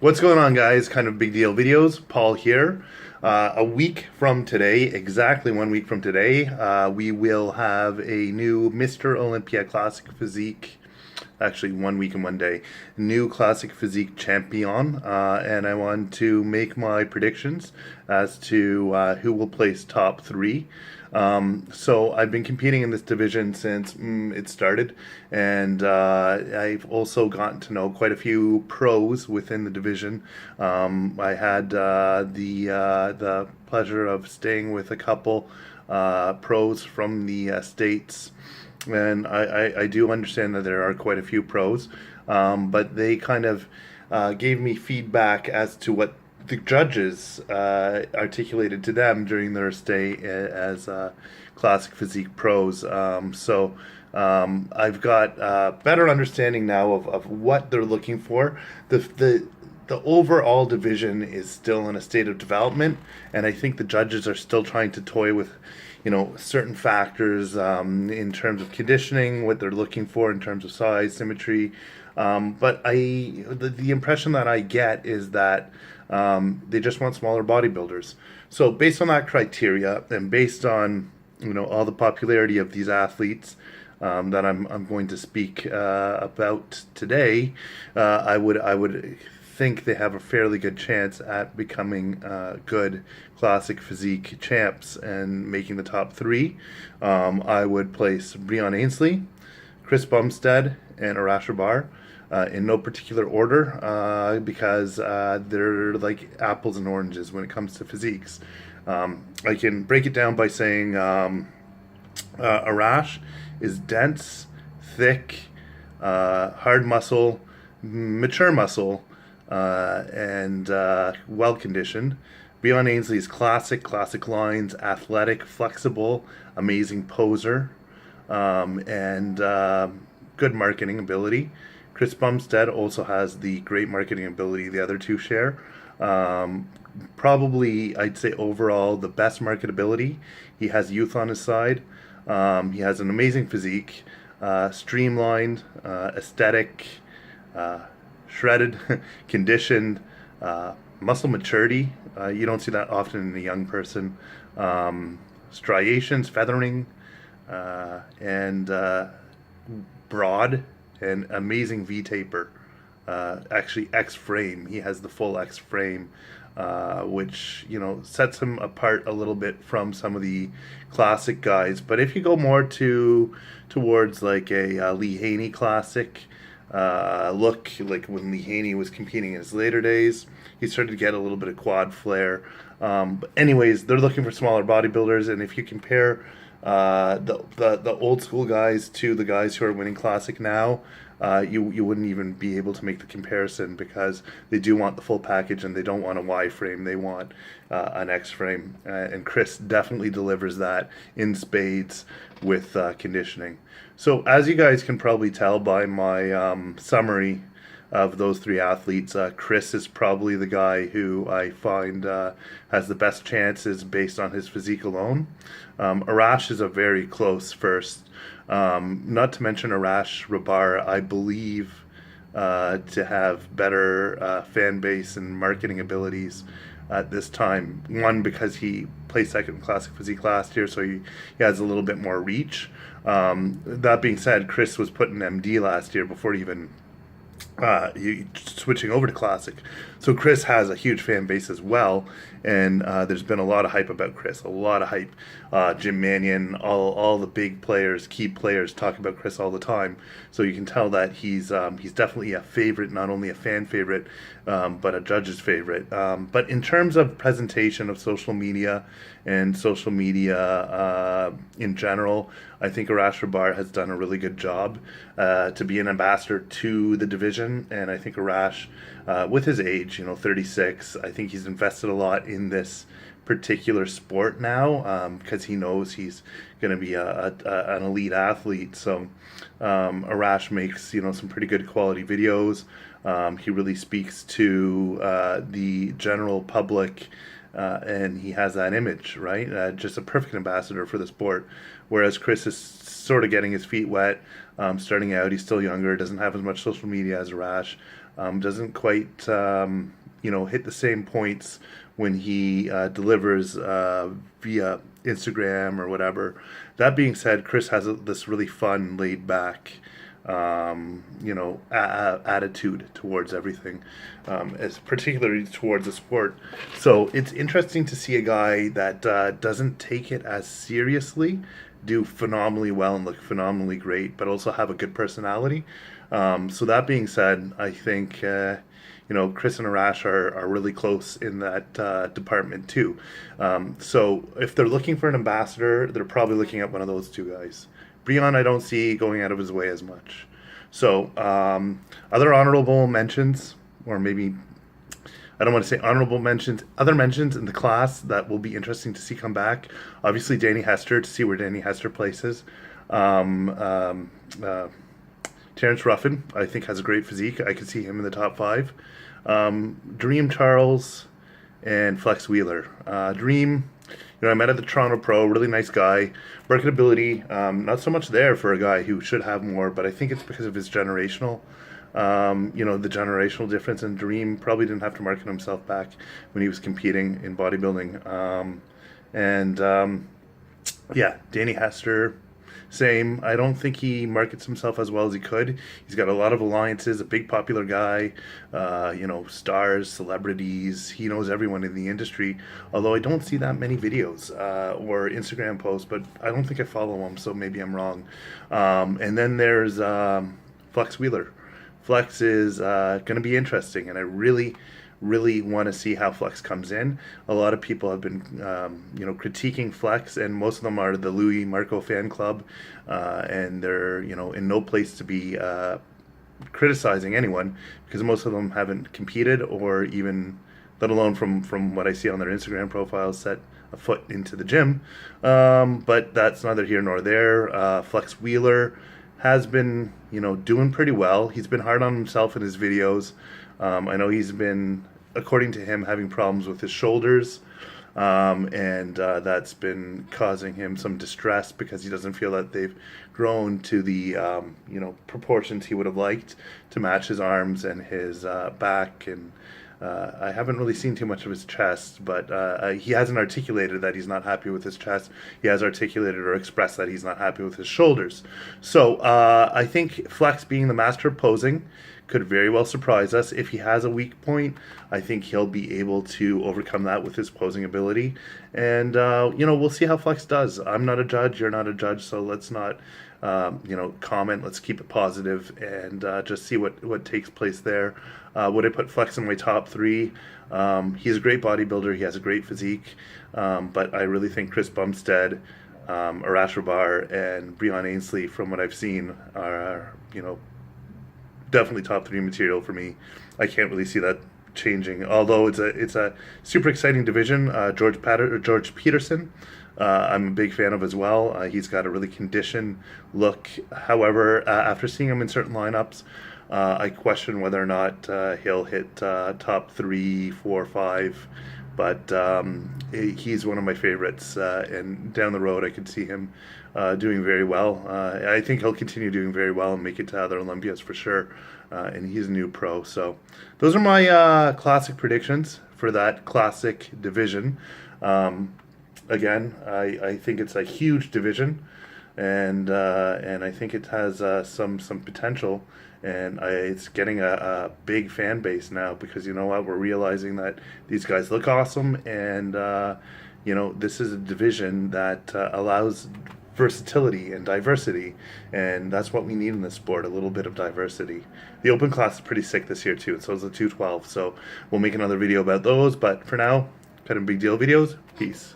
What's going on, guys? Kind of big deal videos. Paul here. A week from today, exactly 1 week from today, we will have a new Mr. Olympia Classic Physique. Actually, 1 week and 1 day. New Classic Physique champion. And I want to make my predictions as to who will place top three. So I've been competing in this division since it started, and I've also gotten to know quite a few pros within the division. I had the pleasure of staying with a couple pros from the States, and I do understand that there are quite a few pros, but they kind of gave me feedback as to what the judges articulated to them during their stay as classic physique pros. I've got better understanding now of what they're looking for. The overall division is still in a state of development, and I think the judges are still trying to toy with, certain factors in terms of conditioning, what they're looking for in terms of size, symmetry. But the impression that I get is that they just want smaller bodybuilders. So based on that criteria, and based on all the popularity of these athletes that I'm going to speak about today, I would think they have a fairly good chance at becoming good classic physique champs and making the top three. I would place Breon Ainsley, Chris Bumstead, and Arash Bar in no particular order because they're like apples and oranges when it comes to physiques. I can break it down by saying Arash is dense, thick, hard muscle, mature muscle, and well conditioned. Breon Ainsley is classic lines, athletic, flexible, amazing poser, and good marketing ability. Chris Bumstead also has the great marketing ability the other two share. Probably, I'd say overall, the best marketability. He has youth on his side. He has an amazing physique, streamlined, aesthetic, shredded, conditioned, muscle maturity. You don't see that often in a young person. Striations, feathering, and broad and amazing V taper. Actually, X frame. He has the full X frame, which sets him apart a little bit from some of the classic guys. But if you go more towards like a Lee Haney classic look, like when Lee Haney was competing in his later days, he started to get a little bit of quad flare. But anyways, they're looking for smaller bodybuilders, and if you compare the old school guys to the guys who are winning classic now, you wouldn't even be able to make the comparison because they do want the full package and they don't want a Y frame, they want an X frame, and Chris definitely delivers that in spades with conditioning. So as you guys can probably tell by my summary of those three athletes, Chris is probably the guy who I find has the best chances based on his physique alone. Arash is a very close first. Not to mention Arash Rabar, I believe to have better fan base and marketing abilities at this time. One, because he placed second in Classic Physique last year, so he has a little bit more reach. That being said, Chris was put in MD last year before even switching over to Classic. So Chris has a huge fan base as well, and there's been a lot of hype about Chris, a lot of hype. Jim Mannion, all the big players, key players talk about Chris all the time. So you can tell that he's definitely a favorite, not only a fan favorite, but a judge's favorite. But in terms of presentation of social media and social media in general, I think Arash Rabar has done a really good job to be an ambassador to the division, and I think Arash, with his age, 36, I think he's invested a lot in this particular sport now because he knows he's going to be an elite athlete. So Arash makes some pretty good quality videos. He really speaks to the general public, and he has that image, right? Just a perfect ambassador for the sport. Whereas Chris is sort of getting his feet wet, starting out. He's still younger, doesn't have as much social media as Arash. Doesn't quite hit the same points when he delivers via Instagram or whatever. That being said, Chris has this really fun, laid back, attitude towards everything, as particularly towards the sport. So it's interesting to see a guy that doesn't take it as seriously do phenomenally well and look phenomenally great, but also have a good personality. So that being said, I think Chris and Arash are really close in that department too. So if they're looking for an ambassador, they're probably looking at one of those two guys. Breon, I don't see going out of his way as much. So other honorable mentions, or maybe I don't want to say honorable mentions, other mentions in the class that will be interesting to see come back. Obviously, Danny Hester, to see where Danny Hester places. Terrence Ruffin, I think, has a great physique. I could see him in the top 5. Dream Charles and Flex Wheeler. Dream, I met at the Toronto Pro, really nice guy. Marketability, not so much there for a guy who should have more, but I think it's because of his generational, the generational difference. And Dream probably didn't have to market himself back when he was competing in bodybuilding. Danny Hester, same. I don't think he markets himself as well as he could. He's got a lot of alliances, a big popular guy, stars, celebrities. He knows everyone in the industry, although I don't see that many videos or Instagram posts, but I don't think I follow him, so maybe I'm wrong. And then there's Flex Wheeler. Flex is going to be interesting, and I really want to see how Flex comes in. A lot of people have been, critiquing Flex, and most of them are the Louis Marco fan club, and they're, in no place to be criticizing anyone, because most of them haven't competed or even, let alone from what I see on their Instagram profiles, set a foot into the gym. But that's neither here nor there. Flex Wheeler has been, doing pretty well. He's been hard on himself in his videos. I know he's been, according to him, having problems with his shoulders, and that's been causing him some distress because he doesn't feel that they've grown to the proportions he would have liked to match his arms and his back. And I haven't really seen too much of his chest, but he hasn't articulated that he's not happy with his chest. He has articulated or expressed that he's not happy with his shoulders. So I think Flex, being the master of posing, could very well surprise us. If he has a weak point, I think he'll be able to overcome that with his posing ability. And, we'll see how Flex does. I'm not a judge, you're not a judge, so let's not, comment. Let's keep it positive and just see what takes place there. Would I put Flex in my top 3? He's a great bodybuilder. He has a great physique. But I really think Chris Bumstead, Arash Rabar, and Breon Ainsley, from what I've seen, are, definitely top 3 material for me. I can't really see that changing, although it's a super exciting division. George Peterson, I'm a big fan of as well. He's got a really conditioned look. However, after seeing him in certain lineups, I question whether or not he'll hit top 3, 4, 5. But he's one of my favorites, and down the road I could see him doing very well. I think he'll continue doing very well and make it to other Olympias for sure, and he's a new pro. So those are my classic predictions for that classic division. Again, I think it's a huge division, and I think it has some potential. And it's getting a big fan base now, because you know what, we're realizing that these guys look awesome, and this is a division that allows versatility and diversity, and that's what we need in this sport, a little bit of diversity. The open class is pretty sick this year too, and so is the 212, so we'll make another video about those, but for now, kind of big deal videos. Peace.